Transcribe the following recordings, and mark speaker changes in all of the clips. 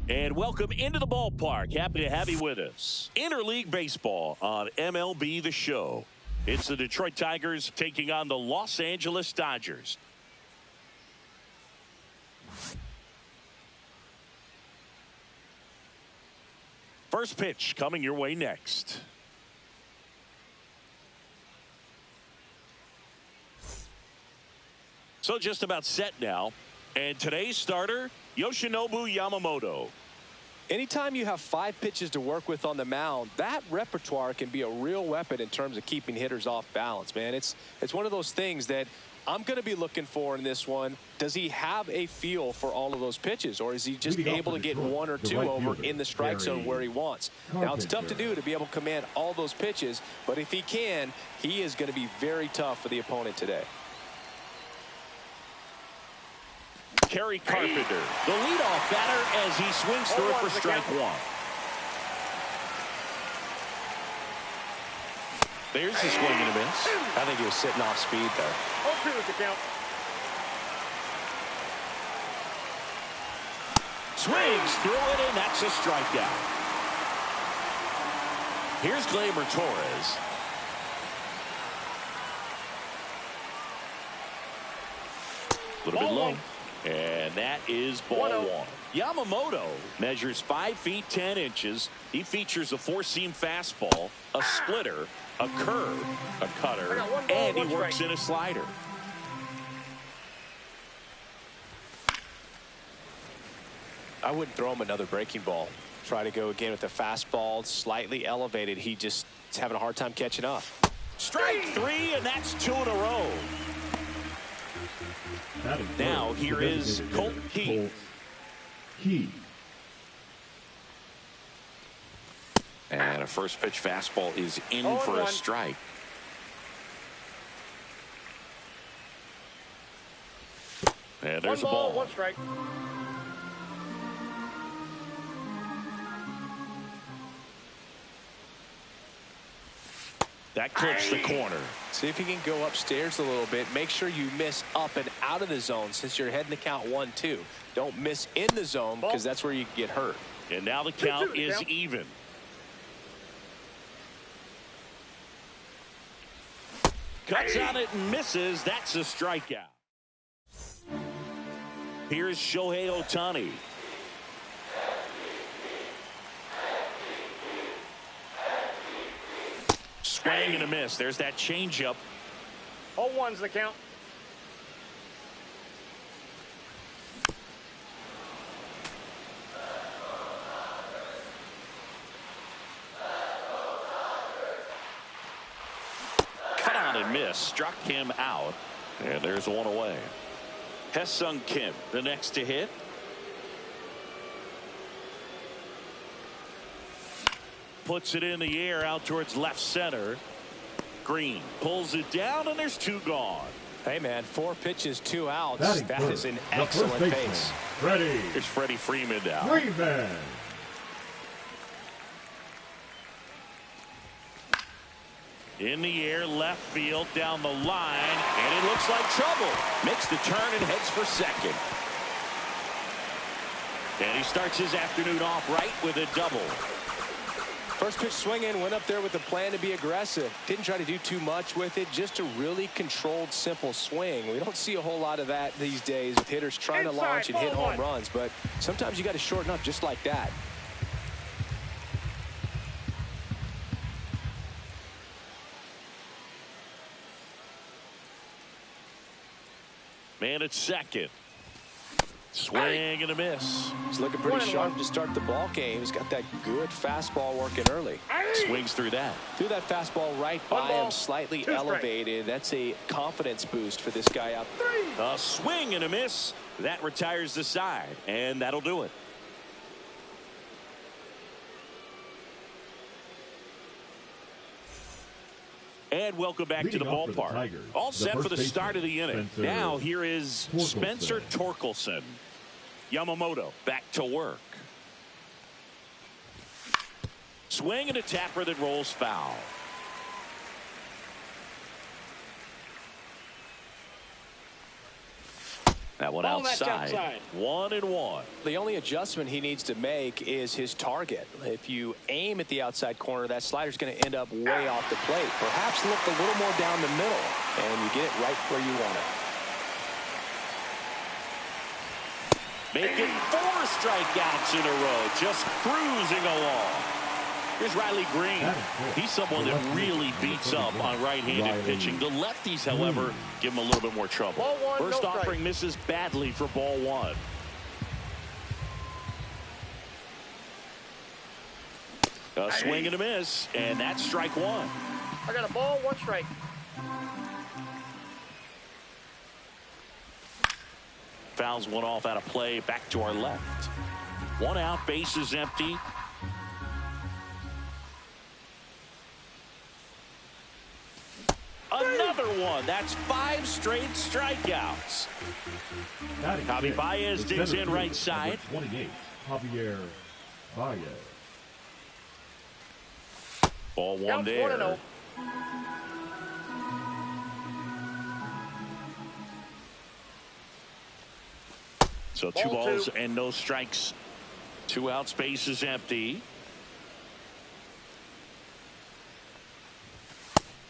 Speaker 1: And welcome into the ballpark. Happy to have you with us. Interleague Baseball on MLB The Show. It's the Detroit Tigers taking on the Los Angeles Dodgers. First pitch coming your way next. So just about set now. And today's starter, Yoshinobu Yamamoto.
Speaker 2: Anytime you have 5 pitches to work with on the mound, that repertoire can be a real weapon in terms of keeping hitters off balance, man. It's one of those things that I'm going to be looking for in this one. Does he have a feel for all of those pitches, or is he just able to get 1 or 2 over in the strike zone where he wants? Now, it's tough to do to be able to command all those pitches, but if he can, he is going to be very tough for the opponent today.
Speaker 1: Kerry Carpenter, the leadoff batter, as he swings through it for strike 1. There's the swing and a miss.
Speaker 2: I think he was sitting off speed there.
Speaker 3: 0-2 is the count.
Speaker 1: Swings through it, and that's a strikeout. Here's Gleyber Torres. A little bit low. And that is ball 1. Yamamoto measures 5 feet 10 inches. He features a 4-seam fastball, a splitter, a curve, a cutter, and he works in a slider.
Speaker 2: I wouldn't throw him another breaking ball. Try to go again with the fastball, slightly elevated. He just is having a hard time catching up.
Speaker 1: Strike 3, and that's 2 in a row. Now here is Colt Keith. And a first pitch fastball is in for a strike. And there's a ball.
Speaker 3: 1 strike.
Speaker 1: That clips the corner.
Speaker 2: See if you can go upstairs a little bit. Make sure you miss up and out of the zone since you're heading to count 1-2. Don't miss in the zone because that's where you get hurt.
Speaker 1: And now the count is even. Cuts on it and misses. That's a strikeout. Here's Shohei Ohtani. Swing and a miss. There's that changeup.
Speaker 3: 0-1's the count.
Speaker 1: Cut on and miss. Struck him out. And there's 1 away. Ha-Seong Kim, the next to hit. Puts it in the air out towards left center. Green pulls it down, and there's 2 gone.
Speaker 2: Hey, man, 4 pitches, 2 outs. That is an excellent pace.
Speaker 1: Here's Freddie Freeman now.
Speaker 4: Freeman.
Speaker 1: In the air, left field, down the line, and it looks like trouble. Makes the turn and heads for second. And he starts his afternoon off right with a double.
Speaker 2: First pitch swinging, went up there with a plan to be aggressive. Didn't try to do too much with it, just a really controlled, simple swing. We don't see a whole lot of that these days with hitters trying to launch and hit home runs, but sometimes you got to shorten up just like that.
Speaker 1: Man at second. Swing and a miss.
Speaker 2: He's looking pretty sharp to start the ball game. He's got that good fastball working early.
Speaker 1: Swings through that.
Speaker 2: Threw that fastball right by him, slightly elevated. That's a confidence boost for this guy out there.
Speaker 1: A swing and a miss. That retires the side, and that'll do it. And welcome back to the ballpark. All set for the start of the inning. Now here is Spencer Torkelson. Yamamoto back to work. Swing and a tapper that rolls foul. That one
Speaker 3: Ball, that's
Speaker 1: outside.
Speaker 3: outside.
Speaker 1: 1-1.
Speaker 2: The only adjustment he needs to make is his target. If you aim at the outside corner, that slider's going to end up way off the plate. Perhaps look a little more down the middle, and you get it right where you want it.
Speaker 1: Making 4 strikeouts in a row, just cruising along. Here's Riley Green. He's someone that really beats up on right-handed pitching. The lefties, however, give him a little bit more trouble.
Speaker 3: Ball one,
Speaker 1: First
Speaker 3: no
Speaker 1: offering
Speaker 3: strike.
Speaker 1: misses badly for ball 1. A swing and a miss, and that's strike 1.
Speaker 3: I got a ball, 1 strike.
Speaker 1: Fouls one off out of play, back to our left. 1 out, base is empty. Another one. That's 5 straight strikeouts. Javi Baez digs in right side.
Speaker 4: 28, Javier Baez.
Speaker 1: Ball 1
Speaker 3: Counts
Speaker 1: there.
Speaker 3: 1-0.
Speaker 1: So 2
Speaker 3: Ball
Speaker 1: balls
Speaker 3: 2.
Speaker 1: and no strikes. 2 outs, base is empty.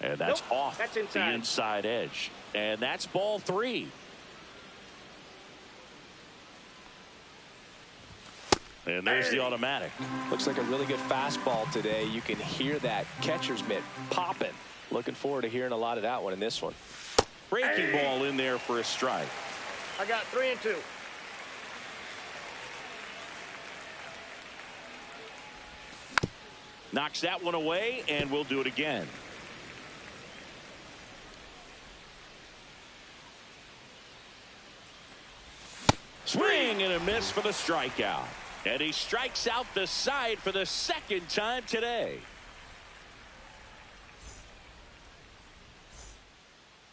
Speaker 1: And that's
Speaker 3: Nope,
Speaker 1: off
Speaker 3: that's
Speaker 1: the
Speaker 3: inside.
Speaker 1: inside edge. And that's ball 3. And there's the automatic.
Speaker 2: Looks like a really good fastball today. You can hear that catcher's mitt popping. Looking forward to hearing a lot of that one in this one.
Speaker 1: Breaking ball in there for a strike.
Speaker 3: I got 3 and 2.
Speaker 1: Knocks that one away, and we'll do it again. Swing and a miss for the strikeout. And he strikes out the side for the 2nd time today.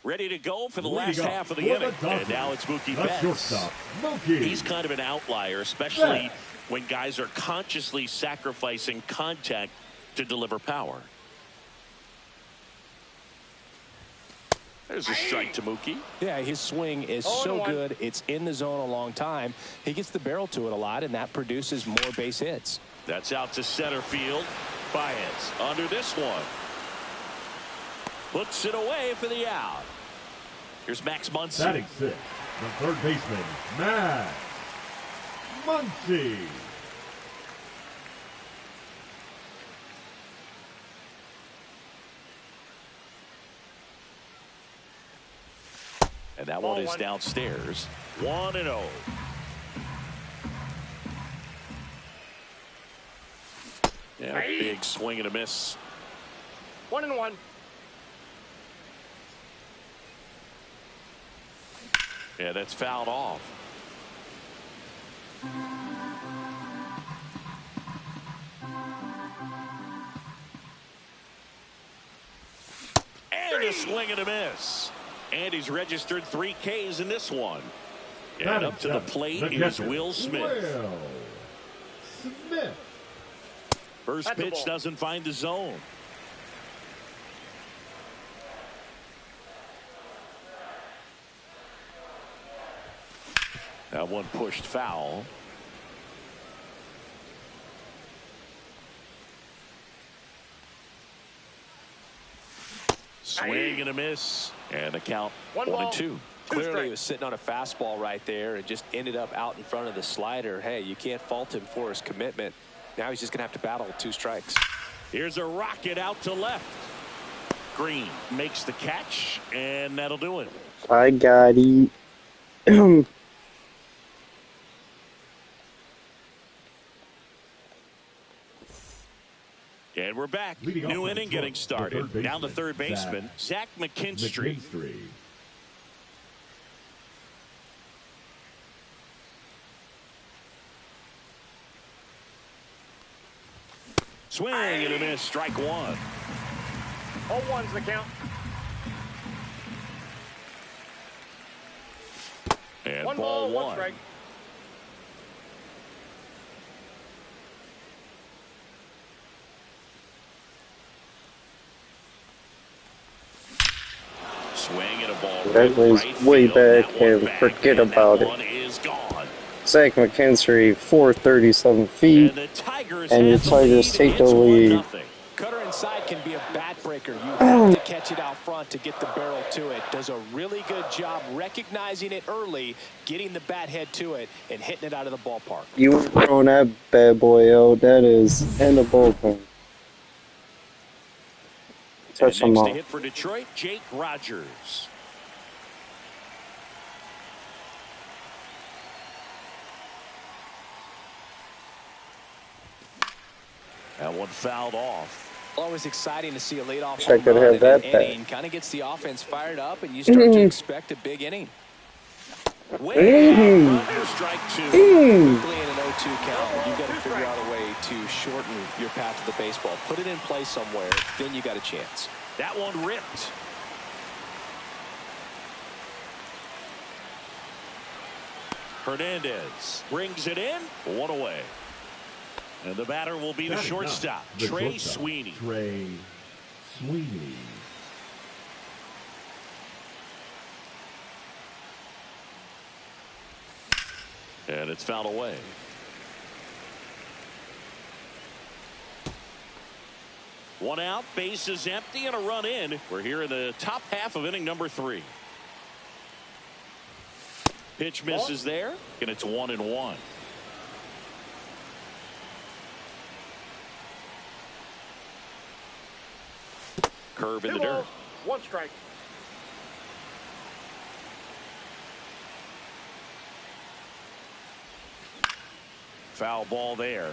Speaker 1: Ready to go for the last half of the inning. And now it's Mookie Betts.
Speaker 4: Shortstop, Mookie.
Speaker 1: He's kind of an outlier, especially when guys are consciously sacrificing contact to deliver power. There's a strike to Mookie.
Speaker 2: Yeah, his swing is
Speaker 3: 0-1.
Speaker 2: so good. It's in the zone a long time. He gets the barrel to it a lot, and that produces more base hits.
Speaker 1: That's out to center field. Baez under this one. Puts it away for the out. Here's Max Muncy.
Speaker 4: Batting 6, the third baseman, Max Muncy.
Speaker 1: And that
Speaker 3: Ball
Speaker 1: one is
Speaker 3: 1.
Speaker 1: downstairs. 1-0. Yeah, big swing and a miss.
Speaker 3: 1-1.
Speaker 1: Yeah, that's fouled off. And a swing and a miss. And he's registered 3 Ks in this one. And up to the plate is Will Smith.
Speaker 4: Will Smith.
Speaker 1: First
Speaker 3: That's a
Speaker 1: pitch
Speaker 3: ball.
Speaker 1: doesn't find the zone. That one pushed foul. Swing and a miss. And the count
Speaker 3: 1 ball.
Speaker 1: 1-2.
Speaker 2: Clearly,
Speaker 3: strikes.
Speaker 2: he was sitting on a fastball right there and just ended up out in front of the slider. Hey, you can't fault him for his commitment. Now he's just going to have to battle with 2 strikes.
Speaker 1: Here's a rocket out to left. Green makes the catch, and that'll do it.
Speaker 5: I got it.
Speaker 1: And we're back.
Speaker 4: Leading
Speaker 1: New
Speaker 4: off
Speaker 1: inning
Speaker 4: for
Speaker 1: getting
Speaker 4: Detroit, the
Speaker 1: started.
Speaker 4: third
Speaker 1: Down the
Speaker 4: baseman,
Speaker 1: third baseman, Zach McKinstry.
Speaker 4: McKinstry.
Speaker 1: Swing and a miss. Strike 1.
Speaker 3: 0-1's the count.
Speaker 1: And
Speaker 3: 1
Speaker 1: ball
Speaker 3: ball, 1
Speaker 1: 1.
Speaker 3: strike.
Speaker 1: Swinging a ball
Speaker 5: That was
Speaker 1: right
Speaker 5: way
Speaker 1: field.
Speaker 5: back,
Speaker 1: That one
Speaker 5: and
Speaker 1: back,
Speaker 5: forget
Speaker 1: and
Speaker 5: about
Speaker 1: that
Speaker 5: it.
Speaker 1: one is gone.
Speaker 5: Zach McKinstry, 437 feet,
Speaker 1: And the Tigers
Speaker 5: and your
Speaker 1: have the
Speaker 5: Tigers
Speaker 1: lead.
Speaker 5: take the
Speaker 1: It's
Speaker 5: lead.
Speaker 1: 1-0.
Speaker 2: Cutter inside can be a bat breaker. You have to catch it out front to get the barrel to it. Does a really good job recognizing it early, getting the bat head to it, and hitting it out of the ballpark.
Speaker 5: You were throwing that bad boy out. That is in the bullpen. Touch
Speaker 1: And
Speaker 5: him
Speaker 1: next to
Speaker 5: off.
Speaker 1: hit for Detroit, Jake Rogers. That one fouled off.
Speaker 2: Always exciting to see a leadoff
Speaker 5: Wish I
Speaker 2: home
Speaker 5: could
Speaker 2: run
Speaker 5: have
Speaker 2: in
Speaker 5: that
Speaker 2: an
Speaker 5: bat.
Speaker 2: inning. Kind of gets the offense fired up, and you start to expect a big inning. Way out front for strike two. Quickly in an 0-2 count, you've got to figure out a way to shorten your path to the baseball. Put it in play somewhere, then you got a chance.
Speaker 1: That one ripped. Hernandez brings it in. One away. And the batter will be the
Speaker 4: Batting
Speaker 1: shortstop,
Speaker 4: the
Speaker 1: Trey
Speaker 4: shortstop,
Speaker 1: Sweeney.
Speaker 4: Trey Sweeney.
Speaker 1: And it's fouled away. One out, base is empty, and a run in. We're here in the top half of inning number 3. Pitch misses there, and it's 1-1. Curve in the dirt.
Speaker 3: 1 strike.
Speaker 1: Foul ball there.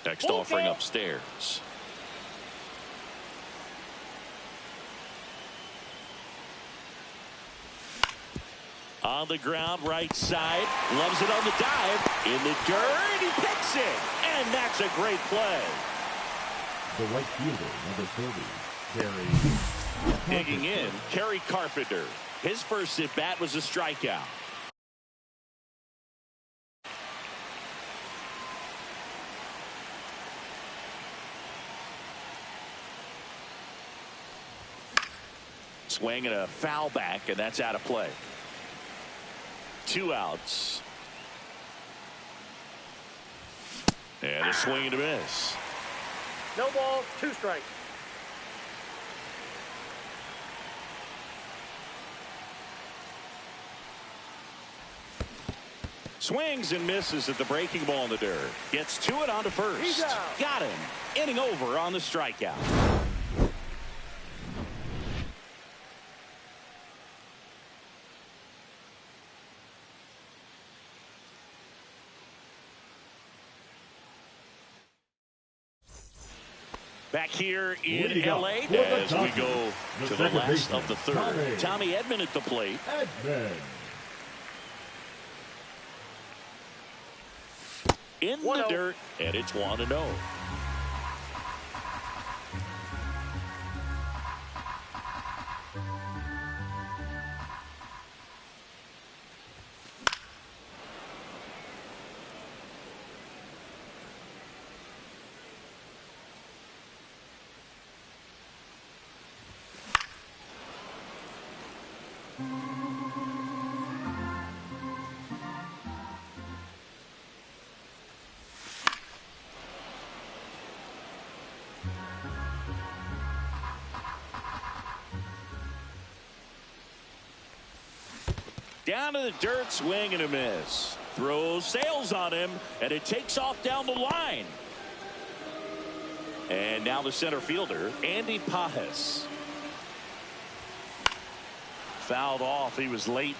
Speaker 1: Next offering upstairs. On the ground, right side. Loves it on the dive. In the dirt, he picks it. And that's a great play.
Speaker 4: The right fielder, number 30, Gary.
Speaker 1: Digging in, Kerry Carpenter. His first at-bat was a strikeout. Swing and a foul back, and that's out of play. 2 outs. And a swing and a miss.
Speaker 3: No ball, 2 strikes.
Speaker 1: Swings and misses at the breaking ball in the dirt. Gets to it onto first.
Speaker 3: He's out.
Speaker 1: Got him. Inning over on the strikeout. Back here in
Speaker 4: Leading up
Speaker 1: L.A.
Speaker 4: for the
Speaker 1: as we
Speaker 4: Dodgers,
Speaker 1: go
Speaker 4: the
Speaker 1: to the
Speaker 4: second
Speaker 1: last
Speaker 4: baseman,
Speaker 1: of the third. Tommy Edman at the plate.
Speaker 4: Edman.
Speaker 1: In the
Speaker 3: 1-0.
Speaker 1: dirt, and it's 1-0. Down to the dirt, swing and a miss. Throws, sails on him, and it takes off down the line. And now the center fielder, Andy Pages. Fouled off. He was late.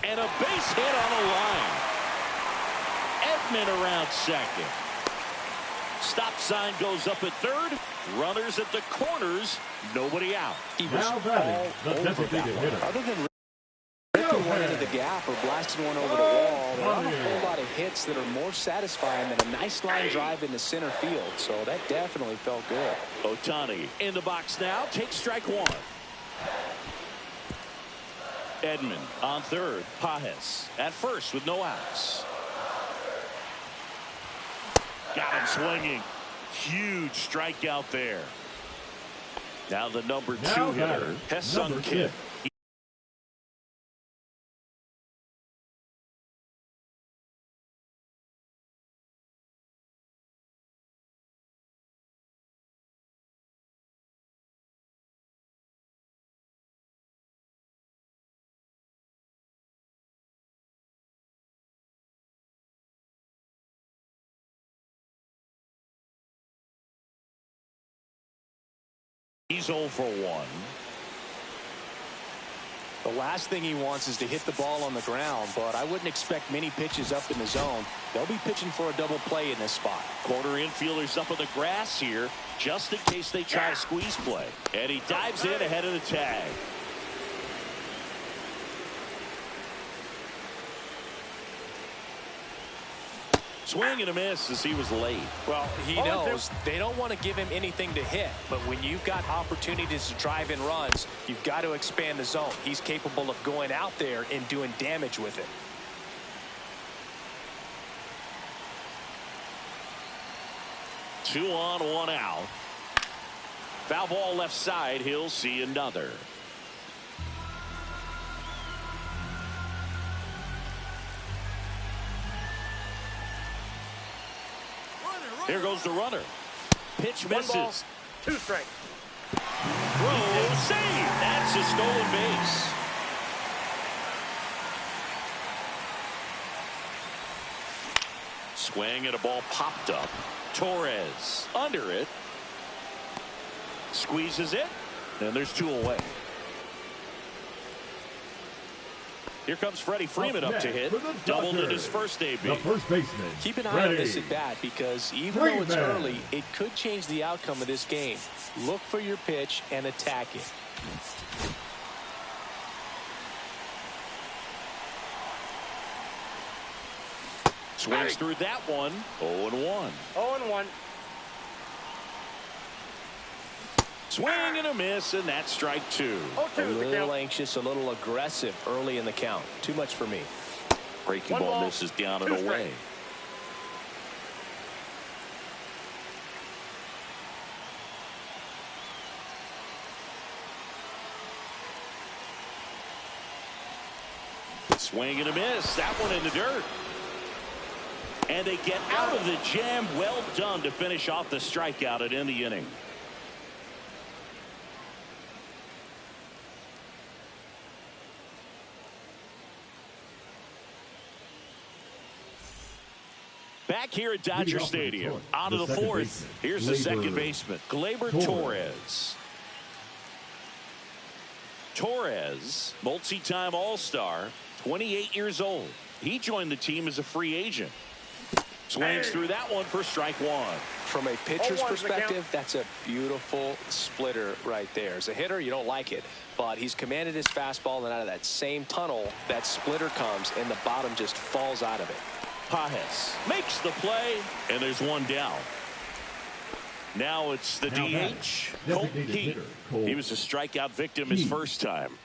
Speaker 1: And a base hit on the line. Edman around second. Stop sign goes up at third. Runners at the corners. Nobody out.
Speaker 2: He was
Speaker 4: Now batting, the
Speaker 2: all over that
Speaker 4: designated
Speaker 2: one.
Speaker 4: hitter.
Speaker 2: Other than ripping one into the gap or blasting one over the wall, there aren't a whole lot of hits that are more satisfying than a nice line drive into center field. So that definitely felt good.
Speaker 1: Ohtani in the box now. Takes strike 1. Edman on third. Pages at first with no outs. Got him swinging. Huge strikeout there. Now the number 2 hitter, Ha-Seong Kim. He's 0 for 1.
Speaker 2: The last thing he wants is to hit the ball on the ground, but I wouldn't expect many pitches up in the zone. They'll be pitching for a double play in this spot.
Speaker 1: Corner infielders up on the grass here, just in case they try a squeeze play. And he dives in ahead of the tag. Swing and a miss as he was late.
Speaker 2: Well, he knows they don't want to give him anything to hit, but when you've got opportunities to drive in runs, you've got to expand the zone. He's capable of going out there and doing damage with it.
Speaker 1: Two on, one out. Foul ball left side. He'll see another. Here goes the runner. Pitch misses.
Speaker 3: 1 ball, 2 strikes.
Speaker 1: Throw, save. That's a stolen base. Swing and a ball popped up. Torres under it. Squeezes it. And there's 2 away. Here comes Freddie Freeman up to hit. Doubled in his first AB.
Speaker 4: The first baseman.
Speaker 2: Keep an eye on this at bat because even though it's early, it could change the outcome of this game. Look for your pitch and attack it.
Speaker 1: Swings through that one. 0-1.
Speaker 3: 0-1.
Speaker 1: Swing and a miss, and that's strike 2.
Speaker 2: A little anxious, a little aggressive early in the count. Too much for me.
Speaker 1: Breaking ball misses down and away. Swing and a miss. That one in the dirt. And they get out of the jam. Well done to finish off the strikeout and end the inning. Back here at Dodger Stadium, out of the 4th. Here's the second baseman, Gleyber Torres. Torres, multi-time All-Star, 28 years old. He joined the team as a free agent. Swings through that one for strike 1.
Speaker 2: From a pitcher's perspective, that's a beautiful splitter right there. As a hitter, you don't like it, but he's commanded his fastball, and out of that same tunnel, that splitter comes, and the bottom just falls out of it.
Speaker 1: Pages makes the play, and there's 1 down. Now it's the DH, Colton Heath. He was a strikeout victim his first time.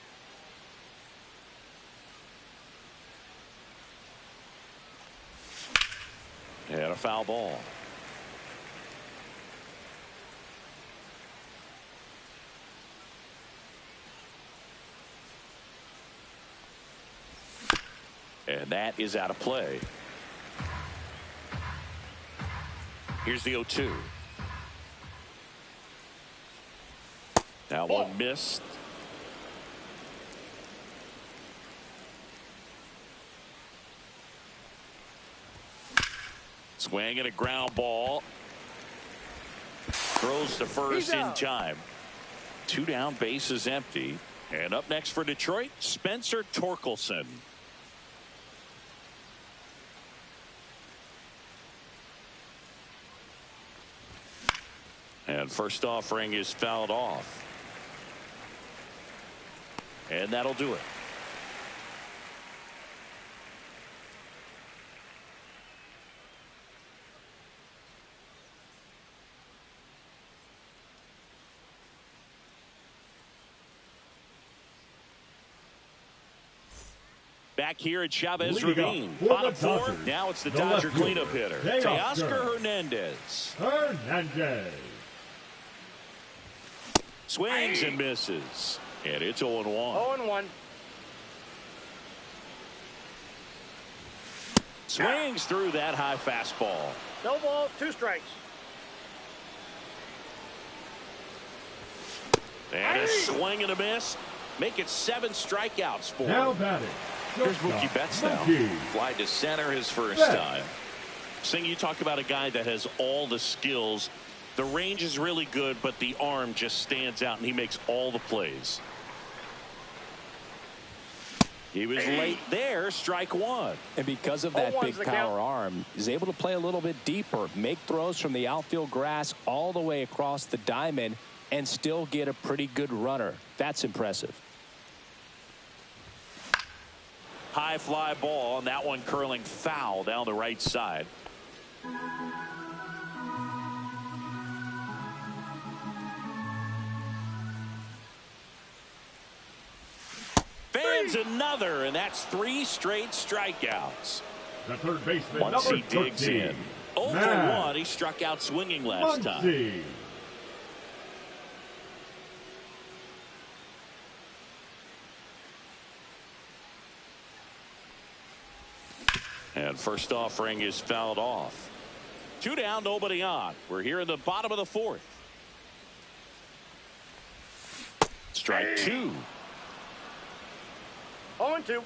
Speaker 1: And a foul ball. And that is out of play. Here's the 0-2. Now one missed. Swing and a ground ball. Throws to first in time. 2 down, base is empty. And up next for Detroit, Spencer Torkelson. And first offering is fouled off. And that'll do it. Back here at Chavez
Speaker 4: Leading
Speaker 1: Ravine.
Speaker 4: up for
Speaker 1: Bottom
Speaker 4: the
Speaker 1: four.
Speaker 4: Dodgers,
Speaker 1: Now it's the
Speaker 4: the
Speaker 1: Dodger
Speaker 4: left
Speaker 1: cleanup
Speaker 4: fielder,
Speaker 1: hitter,
Speaker 4: Teoscar
Speaker 1: Teoscar Hernandez.
Speaker 4: Hernandez.
Speaker 1: Swings and misses. And it's 0-1.
Speaker 3: 0-1.
Speaker 1: Swings through that high fastball.
Speaker 3: No ball, 2 strikes.
Speaker 1: And a swing and a miss. Make it 7 strikeouts for
Speaker 4: Now
Speaker 1: him.
Speaker 4: batting.
Speaker 2: Here's Mookie Betts now.
Speaker 4: Mookie.
Speaker 1: Fly to center his first
Speaker 4: Betts.
Speaker 1: time. Sing, you talk about a guy that has all the skills. The range is really good, but the arm just stands out, and he makes all the plays. He was late there, strike 1.
Speaker 2: And because of that
Speaker 3: 0-1's
Speaker 2: big
Speaker 3: the
Speaker 2: power
Speaker 3: count.
Speaker 2: arm, he's able to play a little bit deeper, make throws from the outfield grass all the way across the diamond, and still get a pretty good runner. That's impressive.
Speaker 1: High fly ball, and that one curling foul down the right side. Fans another, and that's 3 straight strikeouts.
Speaker 4: The third baseman,
Speaker 1: Once
Speaker 4: number
Speaker 1: he digs
Speaker 4: 13,
Speaker 1: in. 0 for
Speaker 4: Matt
Speaker 1: 1. He struck out swinging last time.
Speaker 4: Muncy.
Speaker 1: And first offering is fouled off. 2 down, nobody on. We're here in the bottom of the 4th. Strike 2.
Speaker 3: 0-2.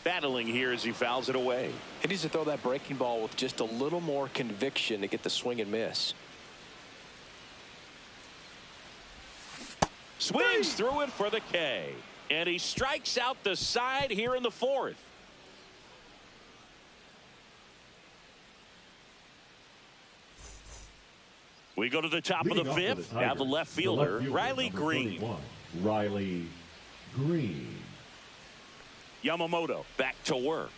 Speaker 1: Battling here as he fouls it away.
Speaker 2: He needs to throw that breaking ball with just a little more conviction to get the swing and miss.
Speaker 1: Swings through it for the K. And he strikes out the side here in the 4th. We go to the top
Speaker 4: Leading
Speaker 1: of
Speaker 4: off
Speaker 1: the
Speaker 4: for
Speaker 1: 5th.
Speaker 4: the
Speaker 1: Now
Speaker 4: Tigers,
Speaker 1: the left fielder, Riley
Speaker 4: number
Speaker 1: Green.
Speaker 4: 31, Riley Green.
Speaker 1: Yamamoto back to work.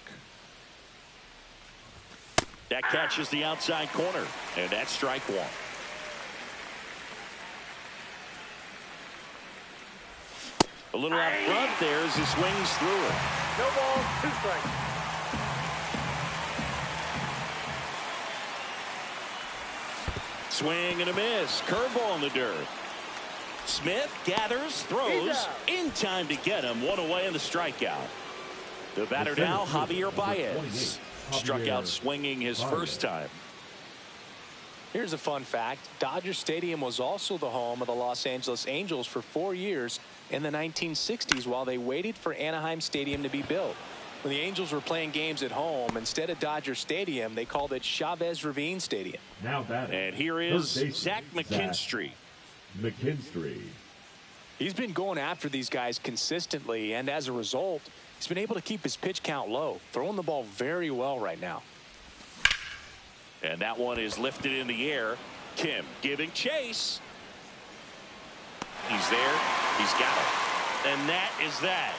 Speaker 1: That catches the outside corner, and that's strike 1. A little out front there as he swings through it.
Speaker 3: No ball, 2 strikes.
Speaker 1: Swing and a miss. Curveball in the dirt. Smith gathers, throws, in time to get him. 1 away in the strikeout. The batter now, Javier Baez. Struck out swinging his first time.
Speaker 2: Here's a fun fact. Dodger Stadium was also the home of the Los Angeles Angels for 4 years in the 1960s while they waited for Anaheim Stadium to be built. When the Angels were playing games at home, instead of Dodger Stadium, they called it Chavez Ravine Stadium.
Speaker 4: Now batting.
Speaker 1: And here is
Speaker 4: third baseman,
Speaker 1: Zach McKinstry.
Speaker 4: McKinstry.
Speaker 2: He's been going after these guys consistently, and as a result, he's been able to keep his pitch count low, throwing the ball very well right now.
Speaker 1: And that one is lifted in the air. Kim giving chase. He's there. He's got it. And that is that.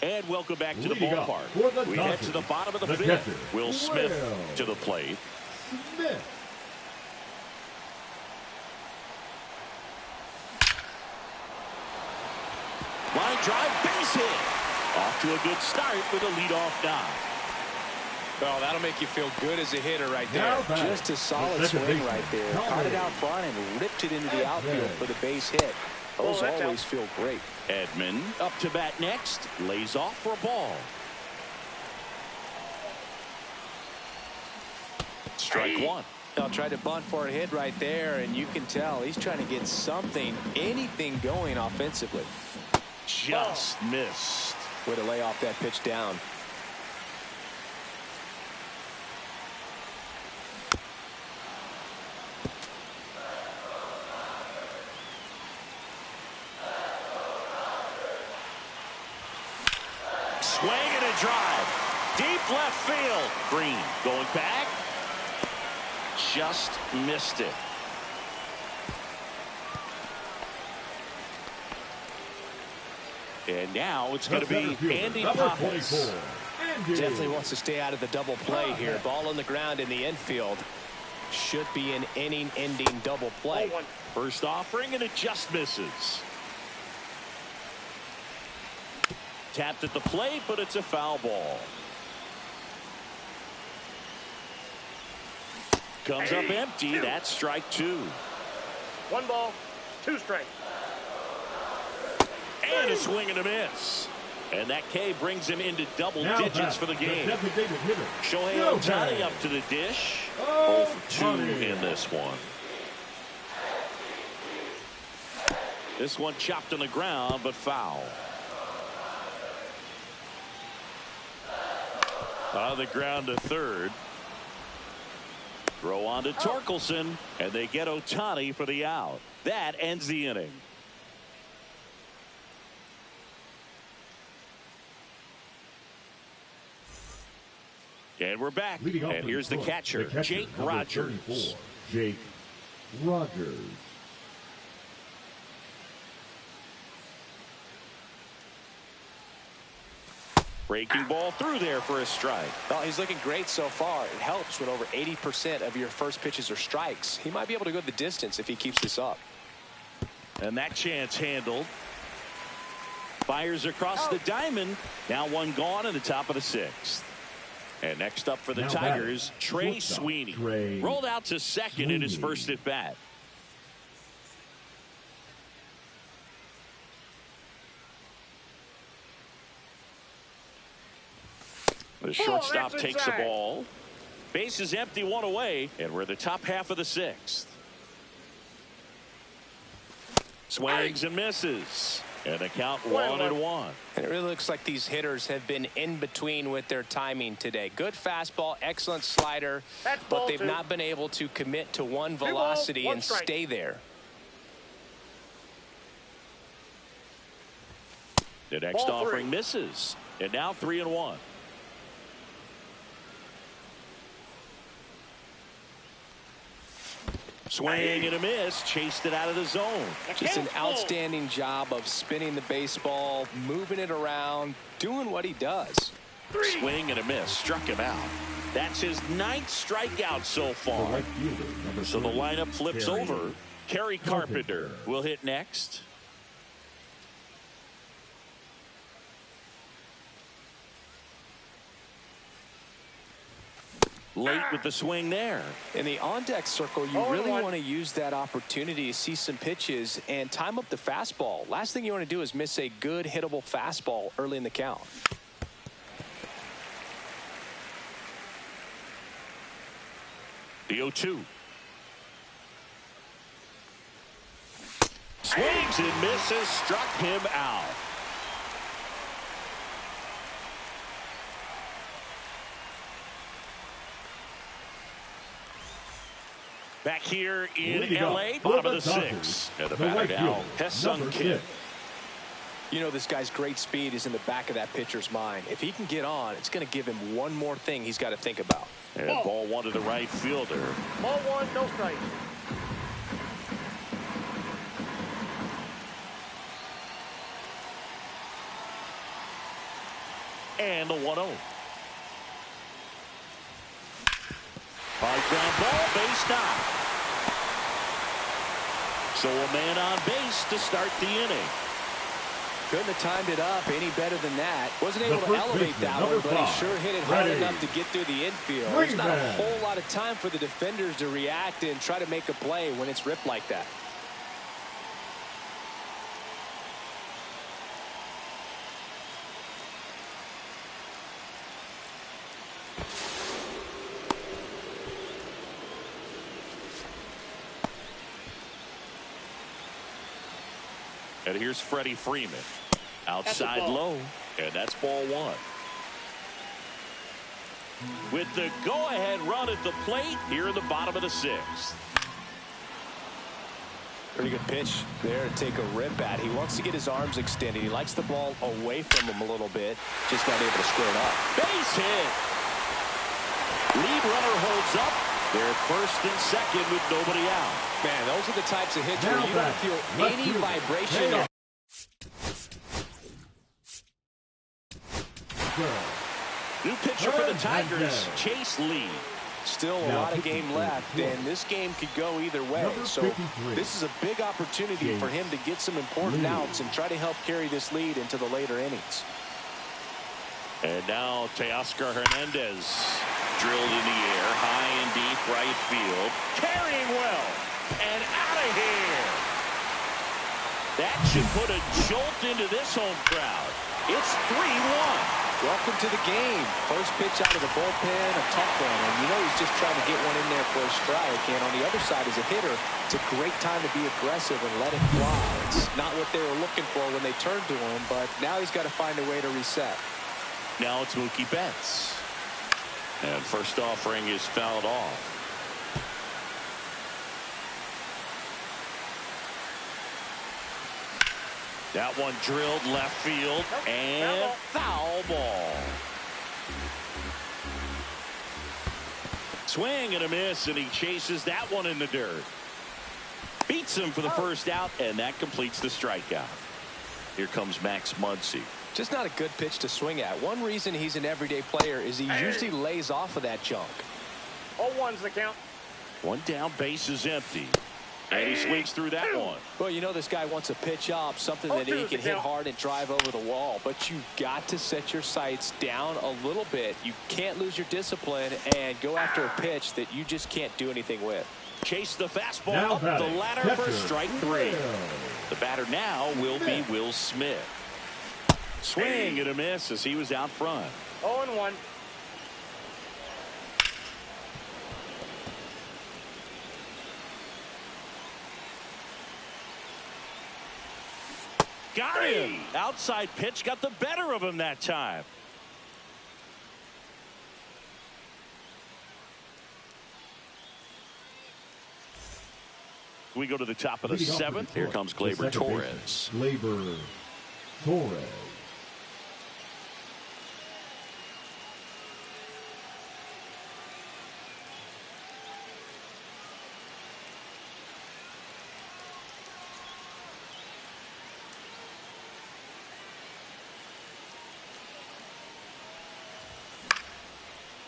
Speaker 1: And welcome back to the
Speaker 4: Leading up
Speaker 1: ballpark.
Speaker 4: for the
Speaker 1: We head
Speaker 4: Dodgers,
Speaker 1: to the bottom of the
Speaker 4: the
Speaker 1: 5th.
Speaker 4: catcher,
Speaker 1: Will Smith
Speaker 4: Will
Speaker 1: to the plate.
Speaker 4: Smith.
Speaker 1: Line drive, base hit. Off to a good start with a leadoff knock.
Speaker 2: Well, that'll make you feel good as a hitter right there.
Speaker 4: Now batting,
Speaker 2: Just a solid
Speaker 4: the second
Speaker 2: swing
Speaker 4: baseman,
Speaker 2: right there.
Speaker 4: Tommy
Speaker 2: Caught it out front and ripped it into the outfield for the base hit. Those
Speaker 3: that's
Speaker 2: always
Speaker 3: out.
Speaker 2: feel great.
Speaker 1: Edman up to bat next. Lays off for a ball. Strike 1.
Speaker 2: I'll try to bunt for a hit right there, and you can tell he's trying to get something, anything going offensively.
Speaker 1: Just missed.
Speaker 2: Way to lay off that pitch down.
Speaker 1: Swing and a drive. Deep left field. Green going back. Just missed it. And now it's going to be Andy
Speaker 4: number
Speaker 1: Pappas.
Speaker 4: 24, Andy.
Speaker 2: Definitely wants to stay out of the double play here. Ball on the ground in the infield. Should be an inning-ending double play.
Speaker 3: Ball one.
Speaker 1: First offering, and it just misses. Tapped at the plate, but it's a foul ball. Comes up empty. That's strike two.
Speaker 3: 1 ball, 2 strikes.
Speaker 1: And a swing and a miss. And that K brings him into double
Speaker 4: Now
Speaker 1: digits for the game.
Speaker 4: designated hitter,
Speaker 1: Shohei
Speaker 4: Shohei
Speaker 1: Ohtani up to the dish. 0 for 2
Speaker 4: Ohtani.
Speaker 1: in this one. This one chopped on the ground, but foul. On the ground to third. Throw on to Torkelson, and they get Ohtani for the out. That ends the inning. And we're back.
Speaker 4: Leading off
Speaker 1: And
Speaker 4: for
Speaker 1: here's the
Speaker 4: Detroit,
Speaker 1: catcher, Jake
Speaker 4: number
Speaker 1: Rogers.
Speaker 4: 34, Jake Rogers.
Speaker 1: Breaking ball through there for a strike.
Speaker 2: Well, he's looking great so far. It helps when over 80% of your first pitches are strikes. He might be able to go the distance if he keeps this up.
Speaker 1: And that chance handled. Fires across the diamond. Now one gone in the top of the 6th. And next up for the
Speaker 4: Now
Speaker 1: Tigers,
Speaker 4: batting,
Speaker 1: Trey
Speaker 4: shortstop,
Speaker 1: Sweeney.
Speaker 4: Trey
Speaker 1: Rolled out to second in his
Speaker 4: Sweeney.
Speaker 1: first at bat. The shortstop
Speaker 3: that's
Speaker 1: takes the
Speaker 3: inside.
Speaker 1: ball. Base is empty, 1 away, and we're the top half of the 6th. Swings and misses. And the count 1-1.
Speaker 2: And it really looks like these hitters have been in between with their timing today. Good fastball, excellent slider,
Speaker 3: That's
Speaker 2: but
Speaker 3: ball
Speaker 2: they've
Speaker 3: 2.
Speaker 2: not been able to commit to one
Speaker 3: 2 balls,
Speaker 2: velocity
Speaker 3: 1
Speaker 2: and
Speaker 3: strike.
Speaker 2: stay there.
Speaker 1: The next
Speaker 3: Ball 3.
Speaker 1: offering misses. And now 3-1. Swing and a miss. Chased it out of the zone.
Speaker 2: Just an outstanding job of spinning the baseball, moving it around, doing what he does.
Speaker 1: Swing and a miss. Struck him out. That's his 9th strikeout so
Speaker 4: The
Speaker 1: far.
Speaker 4: right fielder, number
Speaker 1: So the
Speaker 4: 30,
Speaker 1: lineup flips
Speaker 4: Kerry
Speaker 1: over. Kerry Carpenter will hit next. Late with the swing there.
Speaker 2: In the on-deck circle, you
Speaker 3: 0-1.
Speaker 2: really want to use that opportunity to see some pitches and time up the fastball. Last thing you want to do is miss a good hittable fastball early in the count.
Speaker 1: The 0-2. Swings and misses. Struck him out. Back here in
Speaker 4: Leading up
Speaker 1: L.A.,
Speaker 4: for
Speaker 1: bottom of the
Speaker 4: the Dodgers,
Speaker 1: 6th. And the
Speaker 4: the
Speaker 1: batter
Speaker 4: right
Speaker 1: now,
Speaker 4: fielder,
Speaker 1: Ha-Seong
Speaker 4: number
Speaker 1: Kim.
Speaker 4: 6.
Speaker 2: You know, this guy's great speed is in the back of that pitcher's mind. If he can get on, it's going to give him one more thing he's got to think about.
Speaker 1: And ball 1 to the right fielder.
Speaker 3: Ball 1, no strikes.
Speaker 1: And the 1-0. High ground ball, base knock. So a man on base to start the inning.
Speaker 2: Couldn't have timed it up any better than that. Wasn't able to
Speaker 4: first
Speaker 2: elevate
Speaker 4: baseman,
Speaker 2: that
Speaker 4: number
Speaker 2: one, but he
Speaker 4: 5,
Speaker 2: sure hit it hard
Speaker 4: ready.
Speaker 2: enough to get through the infield. There's not a
Speaker 4: Greenman.
Speaker 2: whole lot of time for the defenders to react and try to make a play when it's ripped like that.
Speaker 1: And here's Freddie Freeman. Outside
Speaker 3: ball.
Speaker 1: low. And that's ball 1. With the go-ahead run at the plate here in the bottom of the 6th.
Speaker 2: Pretty good pitch there to take a rip at. He wants to get his arms extended. He likes the ball away from him a little bit. Just not able to square it up.
Speaker 1: Base hit. Lead runner holds up. They're first and second with nobody out.
Speaker 2: Man, those are the types of hits
Speaker 4: Now
Speaker 2: where you don't
Speaker 4: back,
Speaker 2: feel
Speaker 4: left
Speaker 2: any
Speaker 4: fielder,
Speaker 2: vibration.
Speaker 4: Taylor.
Speaker 1: New pitcher for the Tigers, Chase Lee.
Speaker 2: Still a lot of game left, and this game could go either way. So this is a big opportunity for him to get some important outs and try to help carry this lead into the later innings.
Speaker 1: And now Teoscar Hernandez drilled in the air, high and deep right field. Carrying well, and out of here. That should put a jolt into this home crowd. It's 3-1.
Speaker 2: Welcome to the game. First pitch out of the bullpen, a tough one. And you know he's just trying to get one in there for a strike. And on the other side, as a hitter, it's a great time to be aggressive and let it fly. It's not what they were looking for when they turned to him, but now he's got to find a way to reset.
Speaker 1: Now it's Mookie Betts. And first offering is fouled off. That one drilled left field, and foul ball. Swing and a miss, and he chases that one in the dirt. Beats him for the first out, and that completes the strikeout. Here comes Max Muncy.
Speaker 2: Just not a good pitch to swing at. One reason he's an everyday player is he usually lays off of that junk.
Speaker 3: 0-1's the count.
Speaker 1: One down, base is empty. And he swings through that one.
Speaker 2: Well, you know this guy wants a pitch up, something that he can hit hard and drive over the wall. But you've got to set your sights down a little bit. You can't lose your discipline and go after a pitch that you just can't do anything with.
Speaker 1: Chase the fastball up the ladder for strike 3. The batter now will be Will Smith. Swing and a miss as he was out front.
Speaker 3: 0-1.
Speaker 1: Got him. Outside pitch got the better of him that time. We go to the top of the 7th. Here comes Gleyber Torres.
Speaker 4: Gleyber Torres.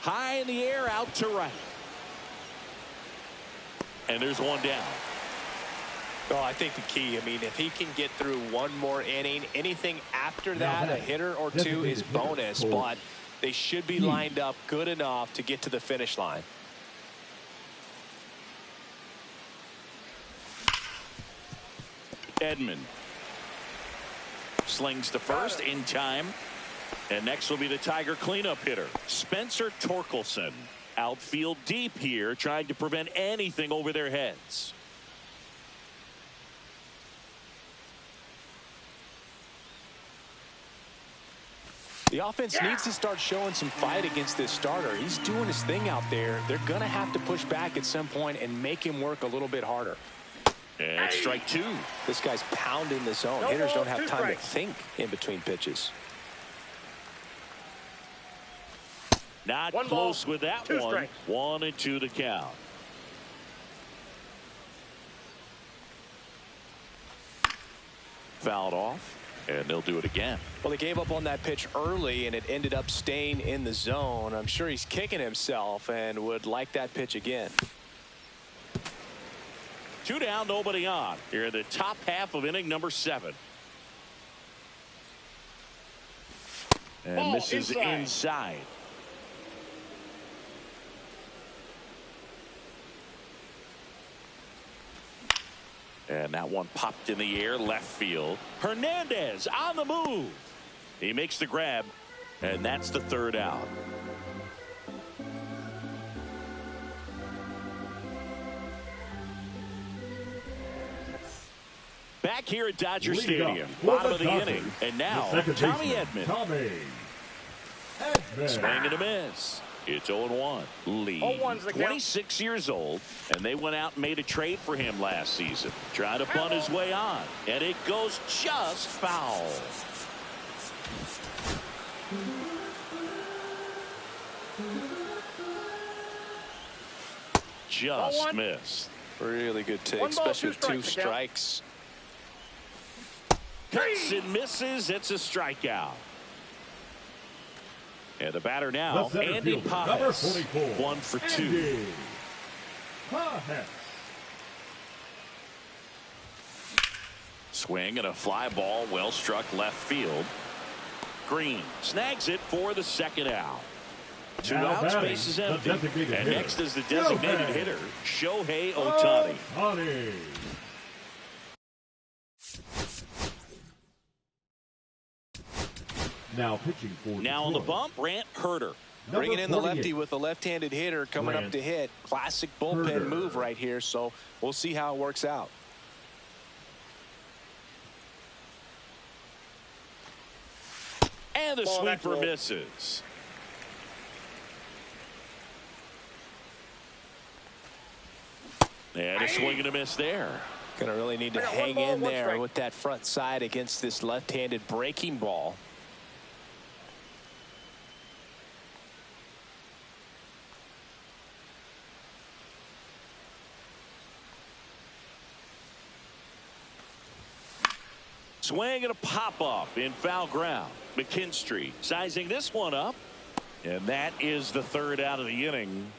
Speaker 1: High in the air, out to right. And there's one down.
Speaker 2: Oh, I think the key, I mean, if he can get through one more inning, anything after that, a hitter or two is bonus, but they should be lined up good enough to get to the finish line.
Speaker 1: Edman slings to first in time. And next will be the Tiger cleanup hitter, Spencer Torkelson. Outfield deep here, trying to prevent anything over their heads.
Speaker 2: The offense needs to start showing some fight against this starter. He's doing his thing out there. They're going to have to push back at some point and make him work a little bit harder.
Speaker 1: And strike 2.
Speaker 2: This guy's pounding the zone. Hitters don't have time to think in between pitches.
Speaker 1: Not close with that one. 1-2 the count. Fouled off, and they'll do it again.
Speaker 2: Well, they gave up on that pitch early, and it ended up staying in the zone. I'm sure he's kicking himself and would like that pitch again.
Speaker 1: 2 down, nobody on. Here in the top half of inning number 7. And misses inside. And that one popped in the air, left field. Hernandez on the move. He makes the grab, and that's the 3rd out. Back here at Dodger Stadium, bottom of the inning, and now Tommy Edman. Swing and a miss. It's 0-1. Lee, 26 years old, and they went out and made a trade for him last season. Trying to bunt his way on, and it goes just foul. Just missed.
Speaker 2: Really good take, especially with 2 strikes.
Speaker 1: Hits and misses. It's a strikeout. And the batter now, Andy Pages, 1 for 2. Swing and a fly ball, well struck left field. Green snags it for the second out. 2 outs, base is empty. And next is the designated hitter, Shohei Ohtani.
Speaker 4: Now pitching for
Speaker 1: Now on the bump, Brant Herter.
Speaker 2: Bringing in the lefty with a left-handed hitter coming up to hit. Classic bullpen move right here, so we'll see how it works out.
Speaker 1: And the sweeper misses. And a swing and a miss there.
Speaker 2: Gonna really need to hang in there with that front side against this left-handed breaking ball.
Speaker 1: Swing and a pop-up in foul ground. McKinstry sizing this one up. And that is the 3rd out of the inning.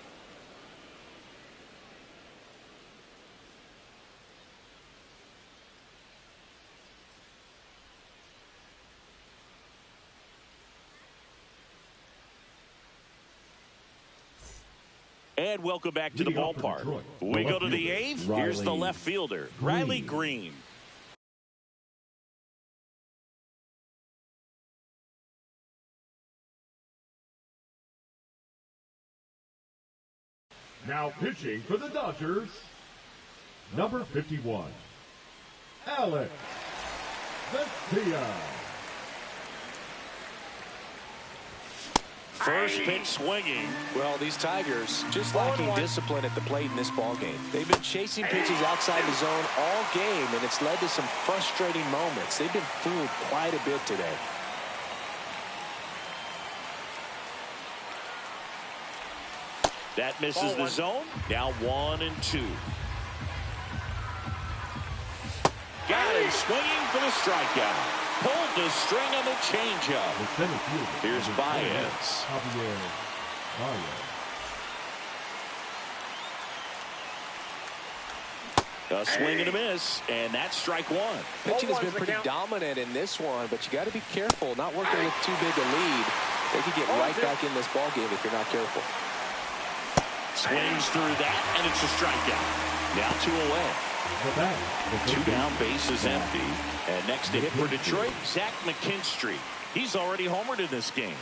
Speaker 1: And welcome back to the ballpark. We go to the 8th. Here's the left fielder, Riley Green.
Speaker 4: Now pitching for the Dodgers, number 51, Alex Vesia.
Speaker 1: First pitch swinging.
Speaker 2: Well, these Tigers just lacking discipline at the plate in this ballgame. They've been chasing pitches outside the zone all game, and it's led to some frustrating moments. They've been fooled quite a bit today.
Speaker 1: That misses the zone. Now 1 and 2. Got him swinging for the strikeout. Pulled the string on the changeup. Here's Baez. A swing and a miss, and that's strike 1.
Speaker 2: Pitching has been pretty dominant in this one, but you got to be careful. Not working with too big a lead. They could get right back in this ballgame if you're not careful.
Speaker 1: Swings through that, and it's a strikeout. Now 2 away. 2 down, base is empty. And next to hit for Detroit, Zach McKinstry. He's already homered in this game.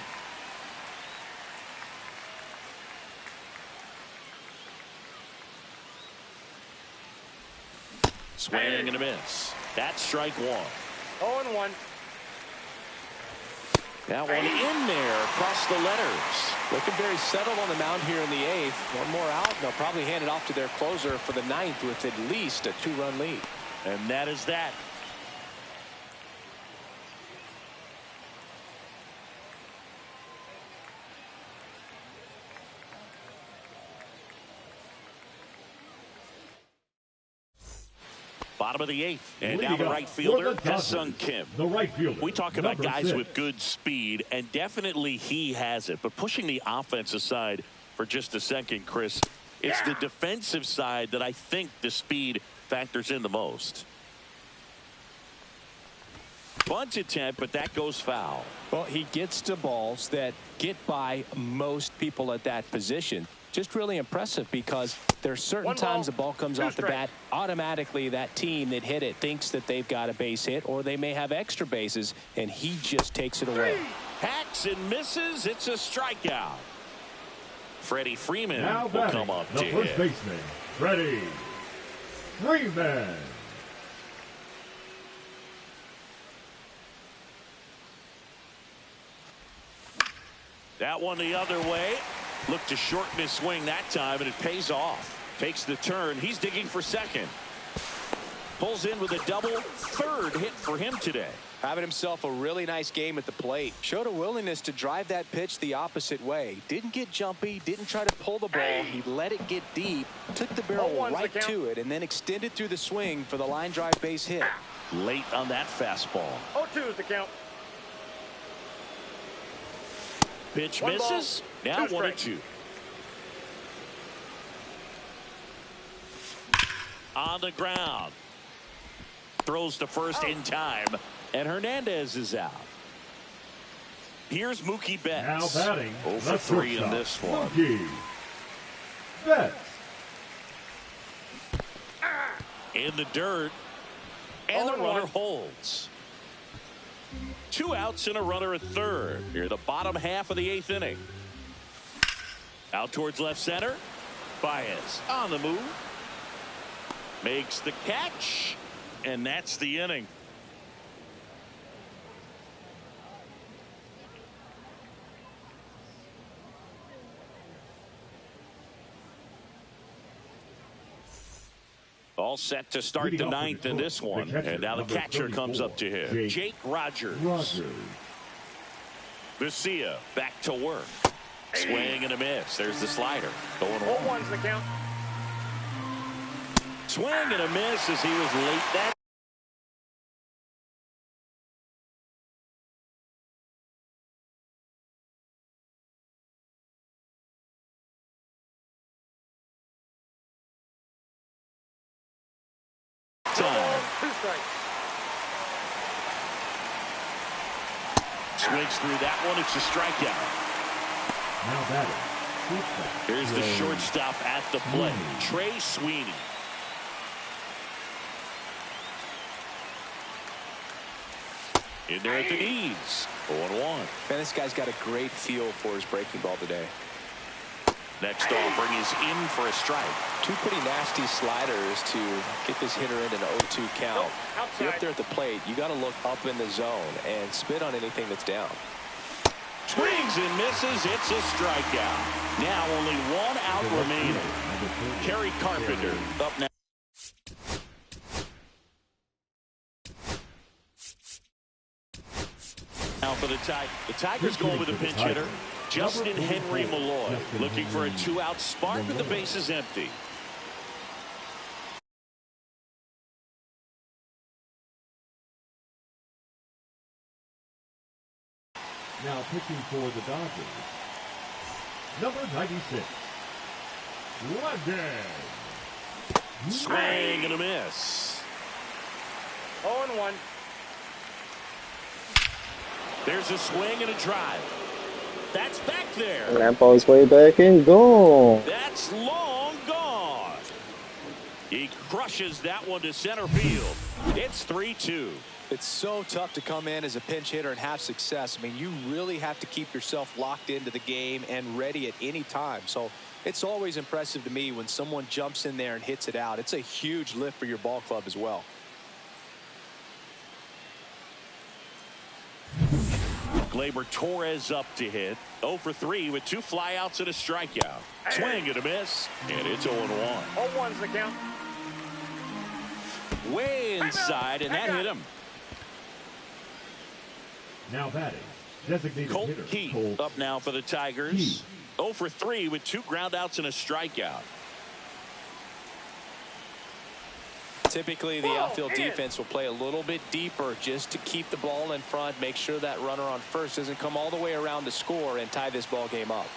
Speaker 1: Swing and a miss. That's strike 1.
Speaker 3: 0-1.
Speaker 1: That one in there across the letters.
Speaker 2: Looking very settled on the mound here in the 8th. One more out, and they'll probably hand it off to their closer for the 9th with at least a 2-run lead.
Speaker 1: And that is that. Bottom of the 8th, and now the right fielder, Ha-Seong Kim.
Speaker 4: The right fielder.
Speaker 1: We talk about guys with good speed, and definitely he has it. But pushing the offensive side for just a second, Chris, it's the defensive side that I think the speed factors in the most. Bunt attempt, but that goes foul.
Speaker 2: Well, he gets to balls that get by most people at that position. Just really impressive because there's certain times the ball comes off the bat, automatically that team that hit it thinks that they've got a base hit or they may have extra bases, and he just takes it away.
Speaker 1: Hacks and misses. It's a strikeout. Freddie Freeman will come up to hit.
Speaker 4: The first baseman, Freddie Freeman.
Speaker 1: That one the other way. Looked to shorten his swing that time, and it pays off. Takes the turn. He's digging for second. Pulls in with a double. 3rd hit for him today.
Speaker 2: Having himself a really nice game at the plate. Showed a willingness to drive that pitch the opposite way. Didn't get jumpy. Didn't try to pull the ball. He let it get deep. Took the barrel right to it and then extended through the swing for the line drive base hit.
Speaker 1: Late on that fastball.
Speaker 3: 0-2 is the count.
Speaker 1: Pitch
Speaker 3: One
Speaker 1: misses.
Speaker 3: ball,
Speaker 1: Now
Speaker 3: two
Speaker 1: 1-2.
Speaker 3: strikes.
Speaker 1: On the ground. Throws to first in time. And Hernandez is out. Here's Mookie Betts.
Speaker 4: Now batting,
Speaker 1: 0 for
Speaker 4: the
Speaker 1: 3 in
Speaker 4: shortstop,
Speaker 1: this one.
Speaker 4: Mookie Betts.
Speaker 1: In the dirt. And the
Speaker 3: 0-1.
Speaker 1: runner holds. 2 outs and a runner at third. Here, the bottom half of the 8th inning. Out towards left center. Baez on the move. Makes the catch. And that's the inning. All set to start
Speaker 4: Leading
Speaker 1: the
Speaker 4: off
Speaker 1: 9th
Speaker 4: the
Speaker 1: in
Speaker 4: court,
Speaker 1: this
Speaker 4: the
Speaker 1: one.
Speaker 4: catcher,
Speaker 1: And now the
Speaker 4: number
Speaker 1: catcher comes
Speaker 4: 34,
Speaker 1: up to hit. Jake Rogers. Garcia back to work. Swing and a miss. There's the slider. 0-1.
Speaker 3: 0-1's the count.
Speaker 1: Swing and a miss as he was late that. Time.
Speaker 3: 2 strikes.
Speaker 1: Swings through that one. It's a strikeout.
Speaker 4: Now batting, shortstop,
Speaker 1: Here's the
Speaker 4: Trey
Speaker 1: shortstop at the plate. Trey Sweeney. In there at the knees. 0-1.
Speaker 2: Man, this guy's got a great feel for his breaking ball today.
Speaker 1: Next offering is in for a strike.
Speaker 2: 2 pretty nasty sliders to get this hitter in an 0-2 count.
Speaker 3: Nope,
Speaker 2: If you're up
Speaker 3: outside.
Speaker 2: there at the plate, you got to look up in the zone and spit on anything that's down.
Speaker 1: Swings and misses. It's a strikeout. Now only 1 out remaining. Kerry Carpenter up now. Now for the Tigers going with a pinch hitter. Justin Henry Malloy looking for a 2-out spark with the bases empty.
Speaker 4: Now pitching for the Dodgers, number 96, London.
Speaker 1: Swing and a miss.
Speaker 3: 0-1.
Speaker 1: There's a swing and a drive. That's back there.
Speaker 5: And that ball's way back and gone.
Speaker 1: That's long gone. He crushes that one to center field. It's 3-2.
Speaker 2: It's so tough to come in as a pinch hitter and have success. I mean, you really have to keep yourself locked into the game and ready at any time. So it's always impressive to me when someone jumps in there and hits it out. It's a huge lift for your ball club as well.
Speaker 1: Gleyber Torres up to hit. 0 for 3 with 2 flyouts and a strikeout. Swing and a miss. And it's 0-1.
Speaker 3: 0-1's the count.
Speaker 1: Way inside, and that hit him.
Speaker 4: Now batting, designated
Speaker 1: Colt
Speaker 4: hitter,
Speaker 1: Keith
Speaker 4: Colt
Speaker 1: up now for the Tigers.
Speaker 4: Keith.
Speaker 1: 0 for 3 with 2 groundouts and a strikeout.
Speaker 2: Typically, the outfield defense will play a little bit deeper just to keep the ball in front, make sure that runner on first doesn't come all the way around to score and tie this ball game up.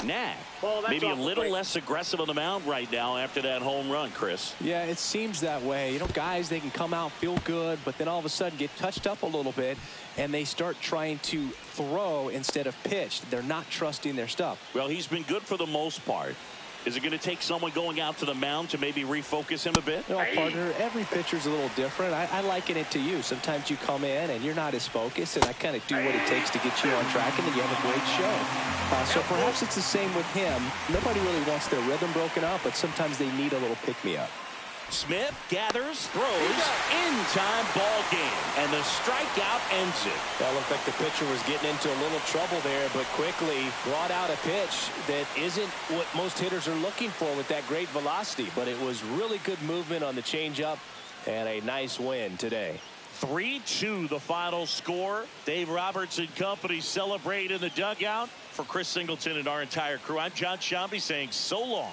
Speaker 1: Knack,
Speaker 3: Ball, that's
Speaker 1: maybe a
Speaker 3: off the
Speaker 1: little
Speaker 3: plate.
Speaker 1: less aggressive on the mound right now after that home run, Chris.
Speaker 2: Yeah, it seems that way. You know, guys, they can come out, feel good, but then all of a sudden get touched up a little bit, and they start trying to throw instead of pitch. They're not trusting their stuff.
Speaker 1: Well, he's been good for the most part. Is it going to take someone going out to the mound to maybe refocus him a bit?
Speaker 2: You know, partner, every pitcher's a little different. I liken it to you. Sometimes you come in and you're not as focused, and I kind of do what it takes to get you on track, and then you have a great show. So perhaps it's the same with him. Nobody really wants their rhythm broken up, but sometimes they need a little pick-me-up.
Speaker 1: Smith gathers, throws, in-time ball game, and the strikeout ends it.
Speaker 2: That looked like the pitcher was getting into a little trouble there, but quickly brought out a pitch that isn't what most hitters are looking for with that great velocity, but it was really good movement on the changeup and a nice win today.
Speaker 1: 3-2 the final score. Dave Roberts and company celebrate in the dugout. For Chris Singleton and our entire crew, I'm John Shambi saying so long.